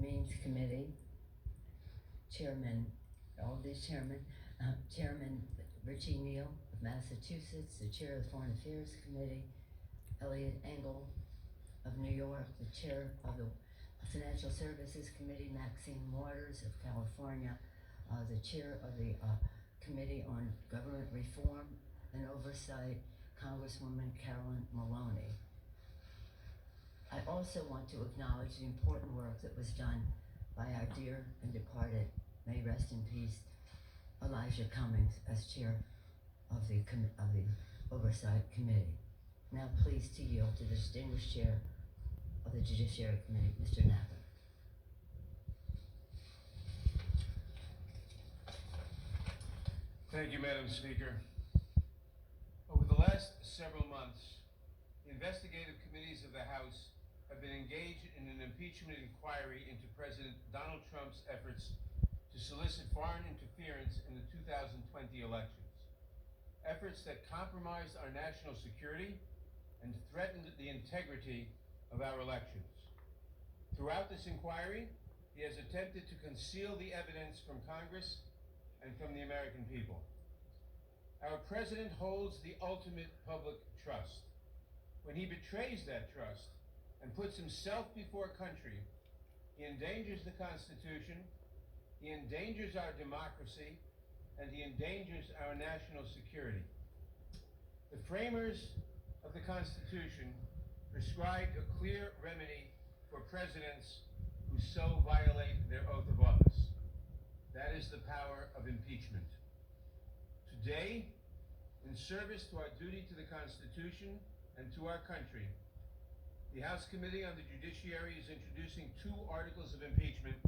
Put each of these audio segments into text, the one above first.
Means Committee, Chairman, all these chairmen, Chairman Richie Neal of Massachusetts, the Chair of the Foreign Affairs Committee, Elliot Engel of New York, the Chair of the Financial Services Committee, Maxine Waters of California, the Chair of the Committee on Government Reform and Oversight, Congresswoman Carolyn Maloney. I also want to acknowledge the important work that was done by our dear and departed, may rest in peace, Elijah Cummings as chair of the Oversight Committee. Now pleased to yield to the distinguished chair of the Judiciary Committee, Mr. Napper. Thank you, Madam Speaker. Over the last several months, the investigative committees of the House have been engaged in an impeachment inquiry into President Donald Trump's efforts to solicit foreign interference in the 2020 elections. Efforts that compromised our national security and threatened the integrity of our elections. Throughout this inquiry, he has attempted to conceal the evidence from Congress and from the American people. Our president holds the ultimate public trust. When he betrays that trust and puts himself before country, he endangers the Constitution, he endangers our democracy, and he endangers our national security. The framers of the Constitution prescribed a clear remedy for presidents who so violate their oath of office. That is the power of impeachment. Today, in service to our duty to the Constitution and to our country, the House Committee on the Judiciary is introducing 2 articles of impeachment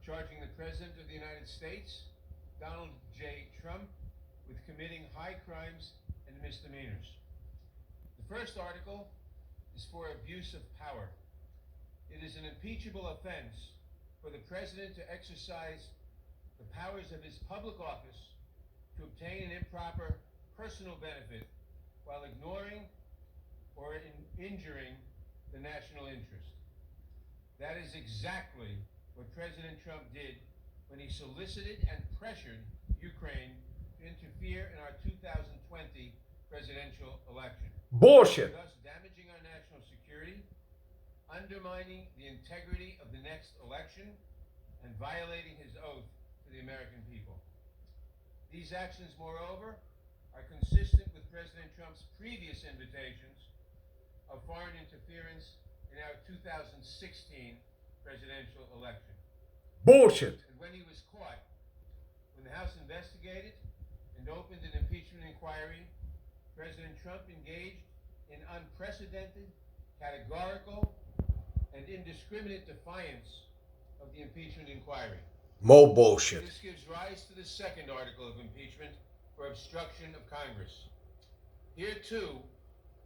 charging the President of the United States, Donald J. Trump, with committing high crimes and misdemeanors. The first article is for abuse of power. It is an impeachable offense for the President to exercise the powers of his public office to obtain an improper personal benefit while ignoring or injuring the national interest. That is exactly what President Trump did when he solicited and pressured Ukraine to interfere in our 2020 presidential election. Bullshit. Thus damaging our national security, undermining the integrity of the next election, and violating his oath to the American people. These actions, moreover, are consistent with President Trump's previous invitations of foreign interference in our 2016 presidential election. Bullshit. And when he was caught, when the House investigated and opened an impeachment inquiry, President Trump engaged in unprecedented, categorical, and indiscriminate defiance of the impeachment inquiry. More bullshit. This gives rise to the second article of impeachment for obstruction of Congress. Here, too,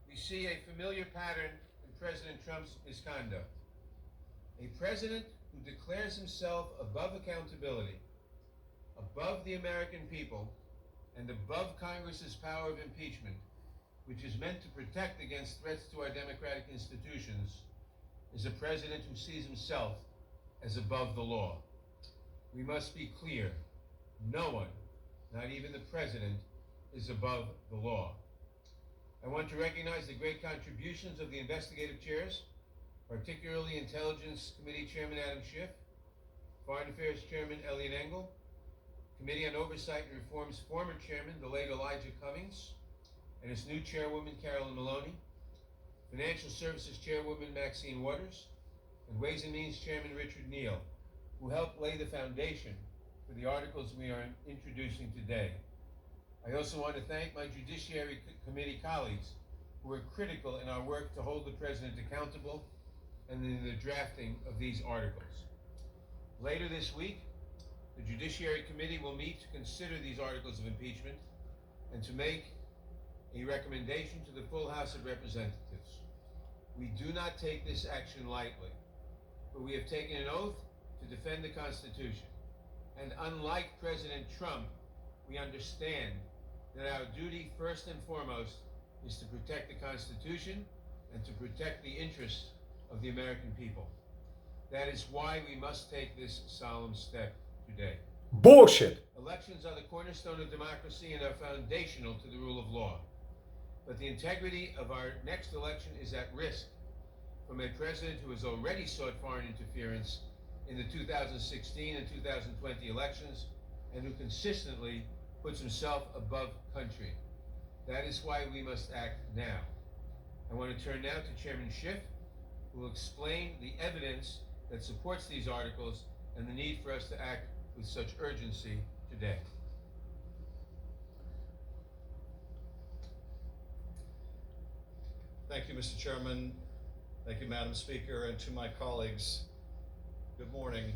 we see a familiar pattern in President Trump's misconduct. A president who declares himself above accountability, above the American people, and above Congress's power of impeachment, which is meant to protect against threats to our democratic institutions, is a president who sees himself as above the law. We must be clear. No one, not even the president, is above the law. I want to recognize the great contributions of the investigative chairs, particularly Intelligence Committee Chairman Adam Schiff, Foreign Affairs Chairman Elliot Engel, Committee on Oversight and Reform's former chairman, the late Elijah Cummings, and its new chairwoman, Carolyn Maloney, Financial Services Chairwoman Maxine Waters, and Ways and Means Chairman Richard Neal, who helped lay the foundation for the articles we are introducing today. I also want to thank my Judiciary Committee colleagues who were critical in our work to hold the President accountable and in the drafting of these articles. Later this week, the Judiciary Committee will meet to consider these articles of impeachment and to make a recommendation to the full House of Representatives. We do not take this action lightly, but we have taken an oath to defend the Constitution. And unlike President Trump, we understand that our duty first and foremost is to protect the Constitution and to protect the interests of the American people. That is why we must take this solemn step today. Bullshit. Elections are the cornerstone of democracy and are foundational to the rule of law. But the integrity of our next election is at risk from a president who has already sought foreign interference in the 2016 and 2020 elections and who consistently puts himself above country. That is why we must act now. I want to turn now to Chairman Schiff, who will explain the evidence that supports these articles and the need for us to act with such urgency today. Thank you, Mr. Chairman. Thank you, Madam Speaker, and to my colleagues, good morning.